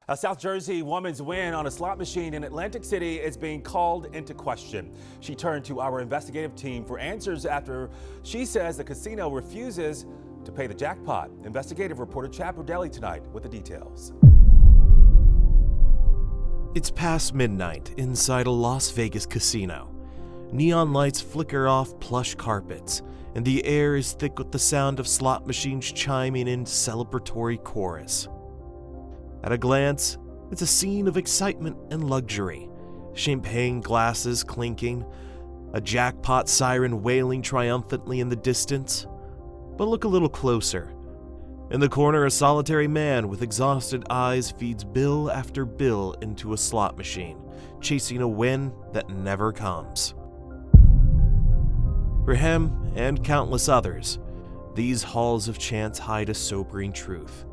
A South Jersey woman's win on a slot machine in Atlantic City is being called into question. She turned to our investigative team for answers after she says the casino refuses to pay the jackpot. Investigative reporter Chad Brodelli tonight with the details. It's past midnight inside a Las Vegas casino. Neon lights flicker off plush carpets, and the air is thick with the sound of slot machines chiming in celebratory chorus. At a glance, it's a scene of excitement and luxury. Champagne glasses clinking, a jackpot siren wailing triumphantly in the distance. But look a little closer. In the corner, a solitary man with exhausted eyes feeds bill after bill into a slot machine, chasing a win that never comes. For him and countless others, these halls of chance hide a sobering truth.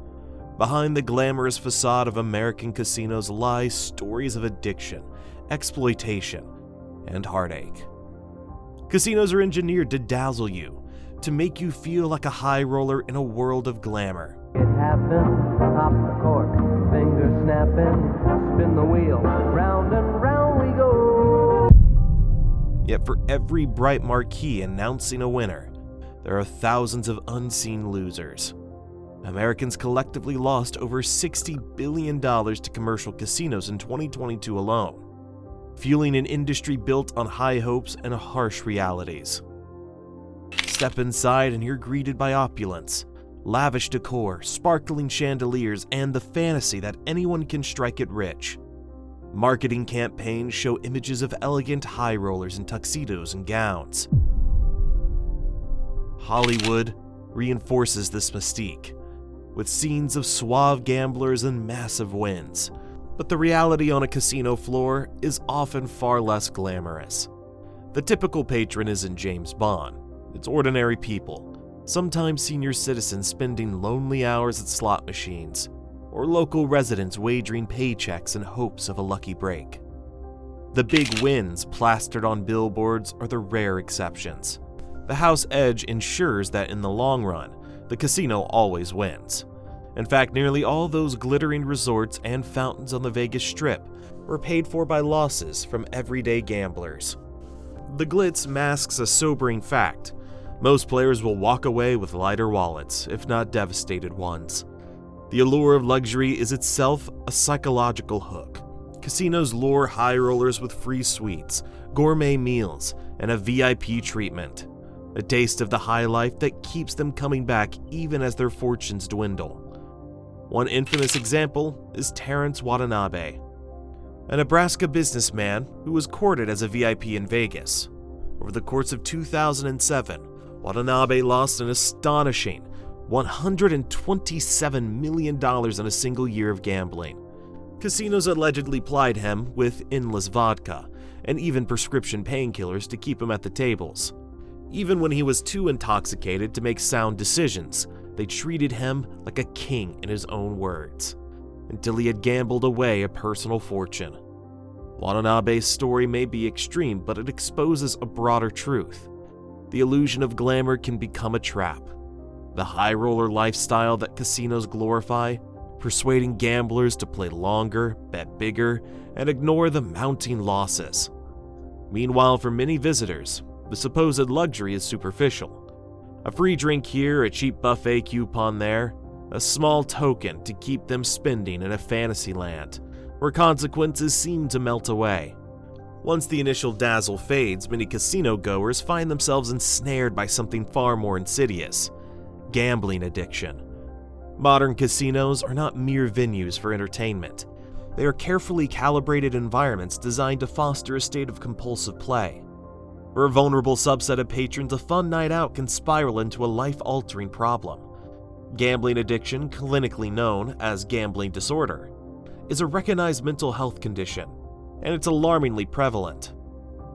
Behind the glamorous facade of American casinos lie stories of addiction, exploitation, and heartache. Casinos are engineered to dazzle you, to make you feel like a high roller in a world of glamour. It happened, pop the cork, fingers snapping, spin the wheel, round and round we go. Yet for every bright marquee announcing a winner, there are thousands of unseen losers. Americans collectively lost over $60 billion to commercial casinos in 2022 alone, fueling an industry built on high hopes and harsh realities. Step inside and you're greeted by opulence, lavish decor, sparkling chandeliers, and the fantasy that anyone can strike it rich. Marketing campaigns show images of elegant high rollers in tuxedos and gowns. Hollywood reinforces this mystique, with scenes of suave gamblers and massive wins. But the reality on a casino floor is often far less glamorous. The typical patron isn't James Bond. It's ordinary people, sometimes senior citizens spending lonely hours at slot machines, or local residents wagering paychecks in hopes of a lucky break. The big wins plastered on billboards are the rare exceptions. The house edge ensures that in the long run, the casino always wins. In fact, nearly all those glittering resorts and fountains on the Vegas Strip were paid for by losses from everyday gamblers. The glitz masks a sobering fact. Most players will walk away with lighter wallets, if not devastated ones. The allure of luxury is itself a psychological hook. Casinos lure high rollers with free suites, gourmet meals, and a VIP treatment. A taste of the high life that keeps them coming back even as their fortunes dwindle. One infamous example is Terrence Watanabe, a Nebraska businessman who was courted as a VIP in Vegas. Over the course of 2007, Watanabe lost an astonishing $127 million in a single year of gambling. Casinos allegedly plied him with endless vodka and even prescription painkillers to keep him at the tables. Even when he was too intoxicated to make sound decisions, they treated him like a king in his own words, until he had gambled away a personal fortune. Watanabe's story may be extreme, but it exposes a broader truth. The illusion of glamour can become a trap. The high roller lifestyle that casinos glorify, persuading gamblers to play longer, bet bigger, and ignore the mounting losses. Meanwhile, for many visitors, the supposed luxury is superficial. A free drink here, a cheap buffet coupon there, a small token to keep them spending in a fantasy land, where consequences seem to melt away. Once the initial dazzle fades, many casino goers find themselves ensnared by something far more insidious: gambling addiction. Modern casinos are not mere venues for entertainment. They are carefully calibrated environments designed to foster a state of compulsive play. For a vulnerable subset of patrons, a fun night out can spiral into a life-altering problem. Gambling addiction, clinically known as gambling disorder, is a recognized mental health condition, and it's alarmingly prevalent.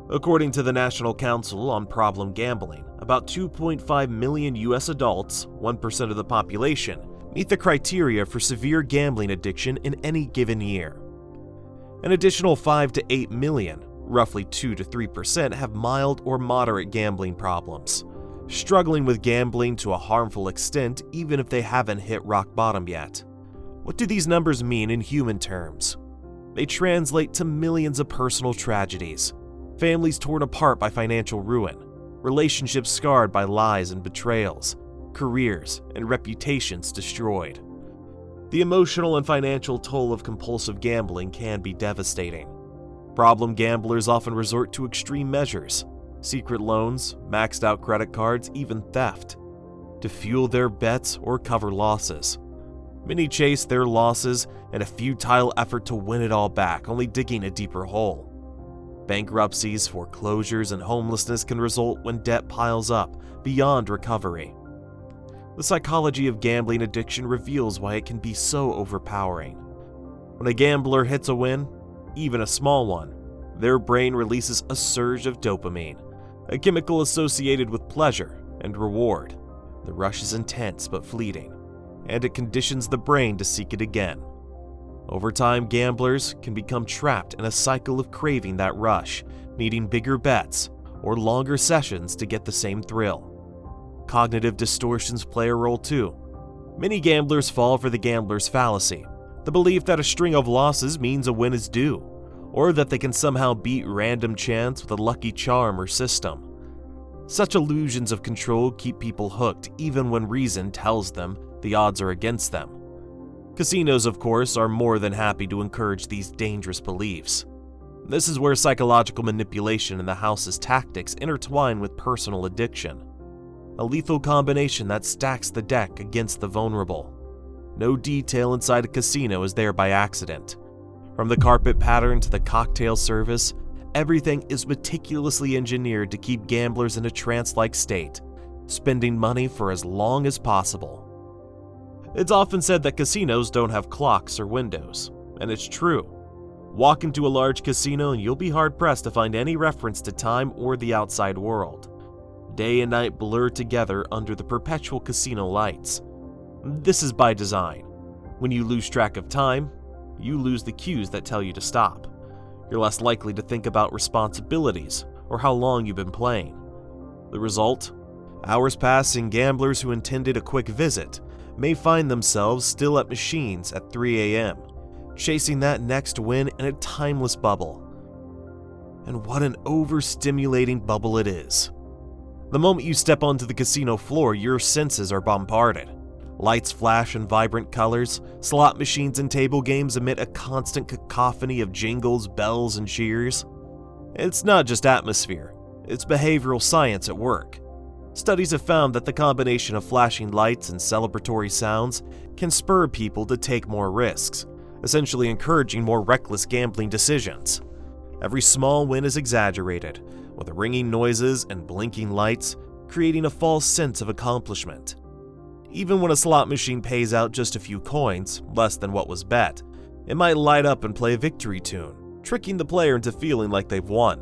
According to the National Council on Problem Gambling, about 2.5 million US adults, 1% of the population, meet the criteria for severe gambling addiction in any given year. An additional 5 to 8 million, roughly 2 to 3%, have mild or moderate gambling problems, struggling with gambling to a harmful extent even if they haven't hit rock bottom yet. What do these numbers mean in human terms? They translate to millions of personal tragedies, families torn apart by financial ruin, relationships scarred by lies and betrayals, careers and reputations destroyed. The emotional and financial toll of compulsive gambling can be devastating. Problem gamblers often resort to extreme measures, secret loans, maxed out credit cards, even theft, to fuel their bets or cover losses. Many chase their losses in a futile effort to win it all back, only digging a deeper hole. Bankruptcies, foreclosures, and homelessness can result when debt piles up beyond recovery. The psychology of gambling addiction reveals why it can be so overpowering. When a gambler hits a win, even a small one, their brain releases a surge of dopamine, a chemical associated with pleasure and reward. The rush is intense but fleeting, and it conditions the brain to seek it again. Over time, gamblers can become trapped in a cycle of craving that rush, needing bigger bets or longer sessions to get the same thrill. Cognitive distortions play a role too. Many gamblers fall for the gambler's fallacy, the belief that a string of losses means a win is due, or that they can somehow beat random chance with a lucky charm or system. Such illusions of control keep people hooked even when reason tells them the odds are against them. Casinos, of course, are more than happy to encourage these dangerous beliefs. This is where psychological manipulation and the house's tactics intertwine with personal addiction. A lethal combination that stacks the deck against the vulnerable. No detail inside a casino is there by accident. From the carpet pattern to the cocktail service, everything is meticulously engineered to keep gamblers in a trance-like state, spending money for as long as possible. It's often said that casinos don't have clocks or windows, and it's true. Walk into a large casino and you'll be hard-pressed to find any reference to time or the outside world. Day and night blur together under the perpetual casino lights. This is by design. When you lose track of time, you lose the cues that tell you to stop. You're less likely to think about responsibilities or how long you've been playing. The result? Hours pass and gamblers who intended a quick visit may find themselves still at machines at 3 a.m., chasing that next win in a timeless bubble. And what an overstimulating bubble it is. The moment you step onto the casino floor, your senses are bombarded. Lights flash in vibrant colors, slot machines and table games emit a constant cacophony of jingles, bells, and cheers. It's not just atmosphere, it's behavioral science at work. Studies have found that the combination of flashing lights and celebratory sounds can spur people to take more risks, essentially encouraging more reckless gambling decisions. Every small win is exaggerated, with ringing noises and blinking lights, creating a false sense of accomplishment. Even when a slot machine pays out just a few coins, less than what was bet, it might light up and play a victory tune, tricking the player into feeling like they've won,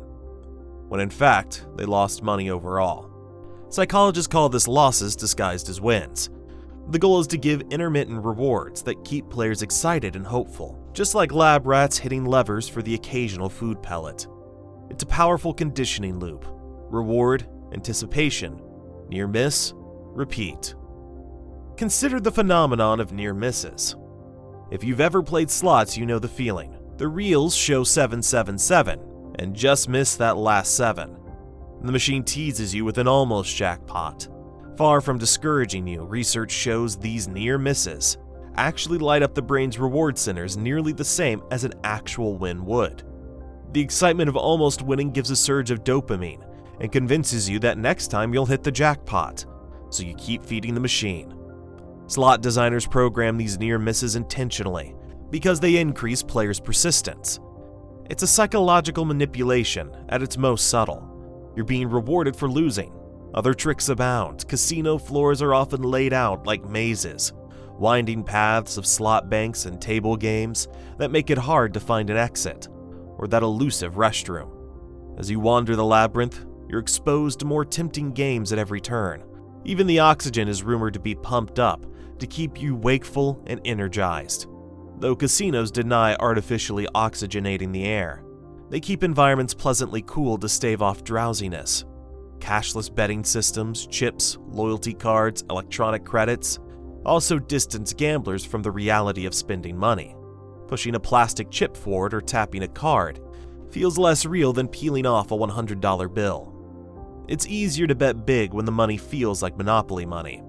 when in fact, they lost money overall. Psychologists call this losses disguised as wins. The goal is to give intermittent rewards that keep players excited and hopeful, just like lab rats hitting levers for the occasional food pellet. It's a powerful conditioning loop. Reward, anticipation, near miss, repeat. Consider the phenomenon of near misses. If you've ever played slots, you know the feeling. The reels show 777 and just miss that last 7. The machine teases you with an almost jackpot. Far from discouraging you, research shows these near misses actually light up the brain's reward centers nearly the same as an actual win would. The excitement of almost winning gives a surge of dopamine and convinces you that next time you'll hit the jackpot, so you keep feeding the machine. Slot designers program these near misses intentionally because they increase players' persistence. It's a psychological manipulation at its most subtle. You're being rewarded for losing. Other tricks abound. Casino floors are often laid out like mazes, winding paths of slot banks and table games that make it hard to find an exit, or that elusive restroom. As you wander the labyrinth, you're exposed to more tempting games at every turn. Even the oxygen is rumored to be pumped up to keep you wakeful and energized. Though casinos deny artificially oxygenating the air, they keep environments pleasantly cool to stave off drowsiness. Cashless betting systems, chips, loyalty cards, electronic credits, also distance gamblers from the reality of spending money. Pushing a plastic chip forward or tapping a card feels less real than peeling off a $100 bill. It's easier to bet big when the money feels like Monopoly money.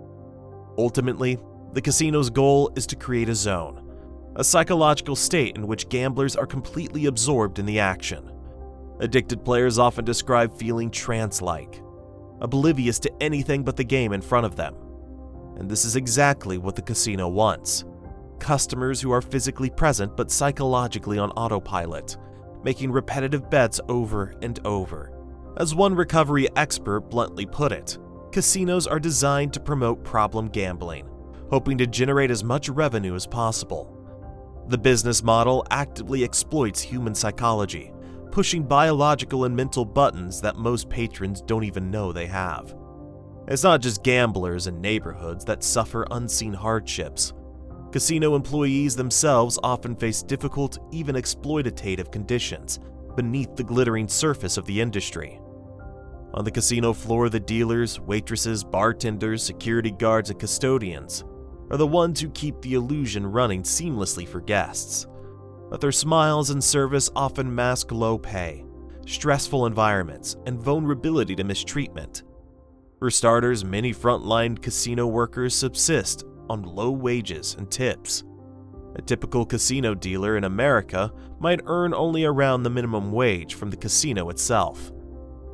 Ultimately, the casino's goal is to create a zone, a psychological state in which gamblers are completely absorbed in the action. Addicted players often describe feeling trance-like, oblivious to anything but the game in front of them. And this is exactly what the casino wants. Customers who are physically present but psychologically on autopilot, making repetitive bets over and over. As one recovery expert bluntly put it, casinos are designed to promote problem gambling, hoping to generate as much revenue as possible. The business model actively exploits human psychology, pushing biological and mental buttons that most patrons don't even know they have. It's not just gamblers in neighborhoods that suffer unseen hardships. Casino employees themselves often face difficult, even exploitative conditions beneath the glittering surface of the industry. On the casino floor, the dealers, waitresses, bartenders, security guards, and custodians are the ones who keep the illusion running seamlessly for guests. But their smiles and service often mask low pay, stressful environments, and vulnerability to mistreatment. For starters, many frontline casino workers subsist on low wages and tips. A typical casino dealer in America might earn only around the minimum wage from the casino itself,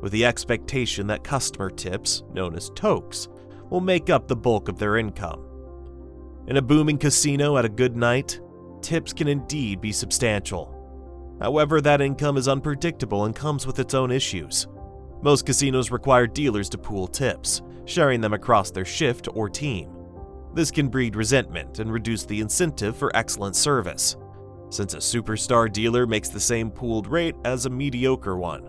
with the expectation that customer tips, known as tokes, will make up the bulk of their income. In a booming casino at a good night, tips can indeed be substantial. However, that income is unpredictable and comes with its own issues. Most casinos require dealers to pool tips, sharing them across their shift or team. This can breed resentment and reduce the incentive for excellent service, since a superstar dealer makes the same pooled rate as a mediocre one.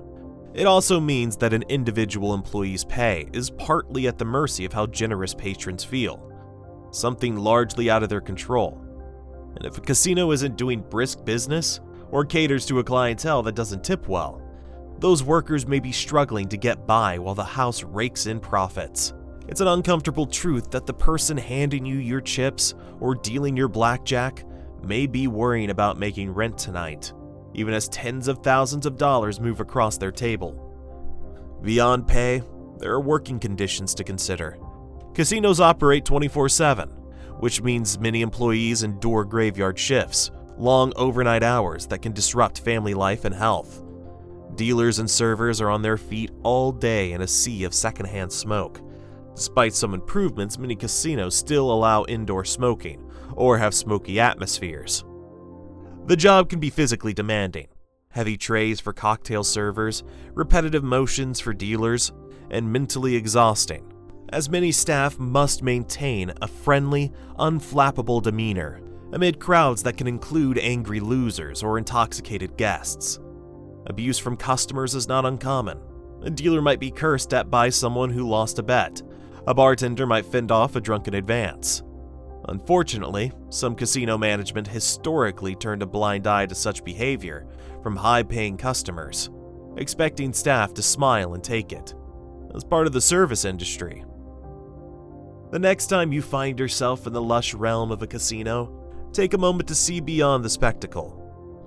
It also means that an individual employee's pay is partly at the mercy of how generous patrons feel, something largely out of their control. And if a casino isn't doing brisk business or caters to a clientele that doesn't tip well, those workers may be struggling to get by while the house rakes in profits. It's an uncomfortable truth that the person handing you your chips or dealing your blackjack may be worrying about making rent tonight, even as tens of thousands of dollars move across their table. Beyond pay, there are working conditions to consider. Casinos operate 24/7, which means many employees endure graveyard shifts, long overnight hours that can disrupt family life and health. Dealers and servers are on their feet all day in a sea of secondhand smoke. Despite some improvements, many casinos still allow indoor smoking or have smoky atmospheres. The job can be physically demanding. Heavy trays for cocktail servers, repetitive motions for dealers, and mentally exhausting, as many staff must maintain a friendly, unflappable demeanor amid crowds that can include angry losers or intoxicated guests. Abuse from customers is not uncommon. A dealer might be cursed at by someone who lost a bet. A bartender might fend off a drunken advance. Unfortunately, some casino management historically turned a blind eye to such behavior from high-paying customers, expecting staff to smile and take it, as part of the service industry. The next time you find yourself in the lush realm of a casino, take a moment to see beyond the spectacle.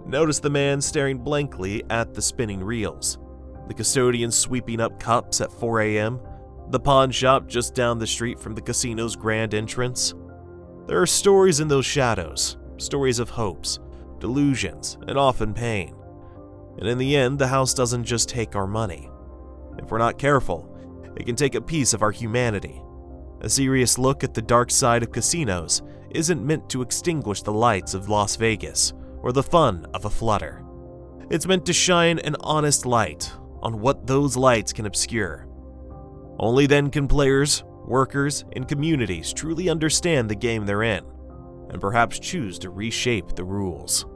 Notice the man staring blankly at the spinning reels, the custodian sweeping up cups at 4 a.m., the pawn shop just down the street from the casino's grand entrance. There are stories in those shadows, stories of hopes, delusions, and often pain. And in the end, the house doesn't just take our money. If we're not careful, it can take a piece of our humanity. A serious look at the dark side of casinos isn't meant to extinguish the lights of Las Vegas or the fun of a flutter. It's meant to shine an honest light on what those lights can obscure. Only then can players, workers, and communities truly understand the game they're in, and perhaps choose to reshape the rules.